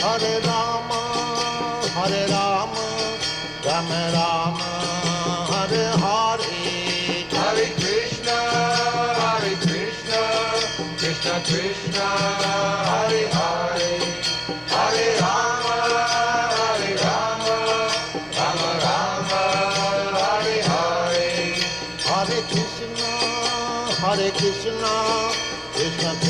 Hare Rama, Hare Rama, Rama Rama, Hare Hare. Hare Krishna, Krishna Krishna, Hare Hare, Hare Rama, Rama Rama, Hare Hare. Hare Krishna, Krishna